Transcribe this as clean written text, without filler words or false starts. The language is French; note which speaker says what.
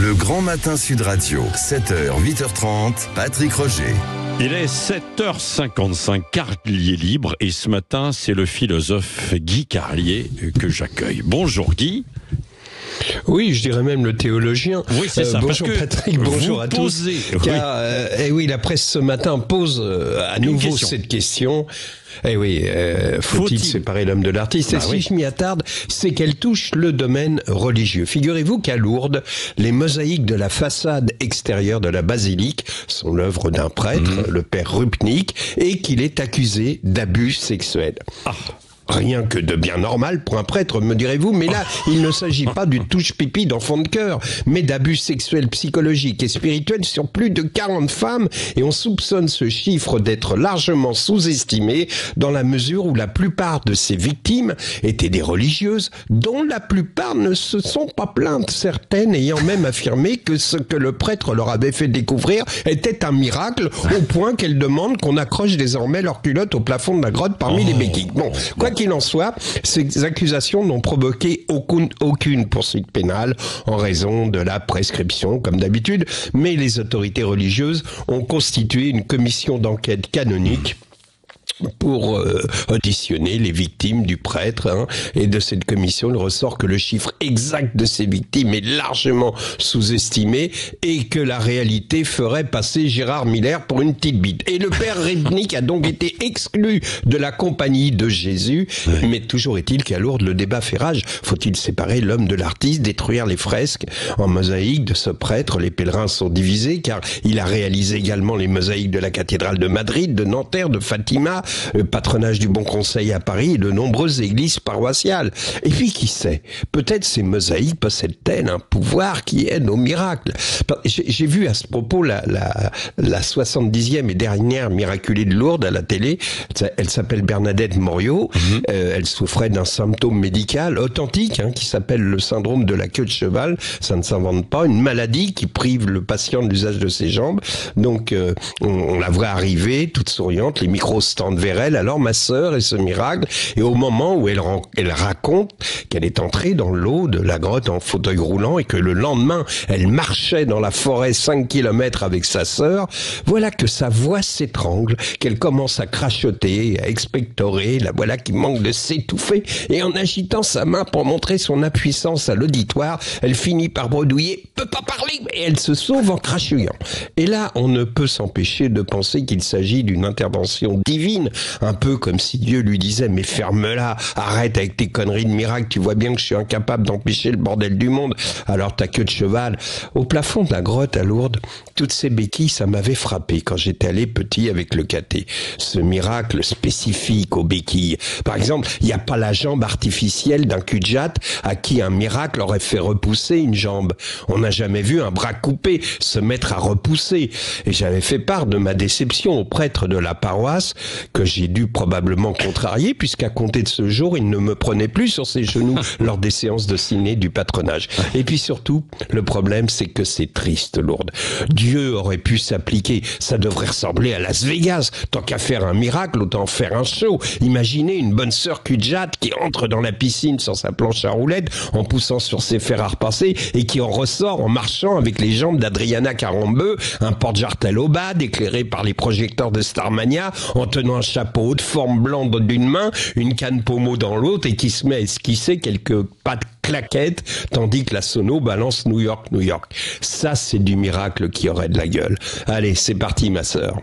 Speaker 1: Le Grand Matin Sud Radio, 7h, 8h30, Patrick Roger.
Speaker 2: Il est 7h55, Carlier libre, et ce matin, c'est le philosophe Guy Carlier que j'accueille. Bonjour Guy.
Speaker 3: Oui, je dirais même le théologien.
Speaker 2: Oui, c'est ça.
Speaker 3: Bonjour Patrick, bonjour à tous. Car, oui, la presse ce matin pose à nouveau cette question. Eh oui, faut-il séparer l'homme de l'artiste? Et si je m'y attarde, c'est qu'elle touche le domaine religieux. Figurez-vous qu'à Lourdes, les mosaïques de la façade extérieure de la basilique sont l'œuvre d'un prêtre, le père Rupnik, et qu'il est accusé d'abus sexuels. Rien que de bien normal pour un prêtre, me direz-vous, mais là, il ne s'agit pas d'une touche-pipi d'enfant de cœur, mais d'abus sexuels psychologiques et spirituels sur plus de 40 femmes, et on soupçonne ce chiffre d'être largement sous-estimé dans la mesure où la plupart de ces victimes étaient des religieuses, dont la plupart ne se sont pas plaintes, certaines ayant même affirmé que ce que le prêtre leur avait fait découvrir était un miracle, au point qu'elles demandent qu'on accroche désormais leurs culottes au plafond de la grotte parmi les béquilles. Bon, quoi qu'il en soit, ces accusations n'ont provoqué aucune poursuite pénale en raison de la prescription, comme d'habitude, mais les autorités religieuses ont constitué une commission d'enquête canonique pour auditionner les victimes du prêtre, et de cette commission il ressort que le chiffre exact de ces victimes est largement sous-estimé et que la réalité ferait passer Gérard Miller pour une petite bite. Et le père Rupnik a donc été exclu de la compagnie de Jésus, mais toujours est-il qu'à Lourdes le débat fait rage. Faut-il séparer l'homme de l'artiste, détruire les fresques en mosaïque de ce prêtre? Les pèlerins sont divisés car il a réalisé également les mosaïques de la cathédrale de Madrid, de Nanterre, de Fatima, le patronage du Bon Conseil à Paris et de nombreuses églises paroissiales. Et puis qui sait, peut-être ces mosaïques possèdent-elles un pouvoir qui aide au miracle. J'ai vu à ce propos la 70e et dernière miraculée de Lourdes à la télé. Elle s'appelle Bernadette Moriot. Elle souffrait d'un symptôme médical authentique qui s'appelle le syndrome de la queue de cheval. Ça ne s'invente pas. Une maladie qui prive le patient de l'usage de ses jambes. Donc on la voit arriver toute souriante, les micros se tendent vers elle, alors ma sœur et ce miracle, et au moment où elle raconte qu'elle est entrée dans l'eau de la grotte en fauteuil roulant et que le lendemain elle marchait dans la forêt 5 kilomètres avec sa sœur, voilà que sa voix s'étrangle, qu'elle commence à crachoter, à expectorer, la voilà qui manque de s'étouffer, et en agitant sa main pour montrer son impuissance à l'auditoire, elle finit par bredouiller « peut pas parler !» et elle se sauve en crachouillant. Et là, on ne peut s'empêcher de penser qu'il s'agit d'une intervention divine, un peu comme si Dieu lui disait « mais ferme-la, arrête avec tes conneries de miracle, tu vois bien que je suis incapable d'empêcher le bordel du monde, alors ta queue de cheval ». Au plafond de la grotte à Lourdes, toutes ces béquilles, ça m'avait frappé quand j'étais allé petit avec le caté. Ce miracle spécifique aux béquilles. Par exemple, il n'y a pas la jambe artificielle d'un cul-de-jatte à qui un miracle aurait fait repousser une jambe. On n'a jamais vu un bras coupé se mettre à repousser. Et j'avais fait part de ma déception au prêtre de la paroisse, que j'ai dû probablement contrarier, puisqu'à compter de ce jour, il ne me prenait plus sur ses genoux lors des séances de ciné du patronage. Et puis surtout, le problème, c'est que c'est triste, Lourdes. Dieu aurait pu s'appliquer. Ça devrait ressembler à Las Vegas. Tant qu'à faire un miracle, autant faire un show. Imaginez une bonne sœur cul-de-jatte qui entre dans la piscine sur sa planche à roulettes, en poussant sur ses fers à repasser, et qui en ressort en marchant avec les jambes d'Adriana Carambeu, un porte-jartel au bas, éclairé par les projecteurs de Starmania, en tenant un chapeau de forme blonde d'une main, une canne pommeau dans l'autre, et qui se met à esquisser quelques pas de claquettes, tandis que la sono balance New York, New York. Ça, c'est du miracle qui aurait de la gueule. Allez, c'est parti, ma sœur.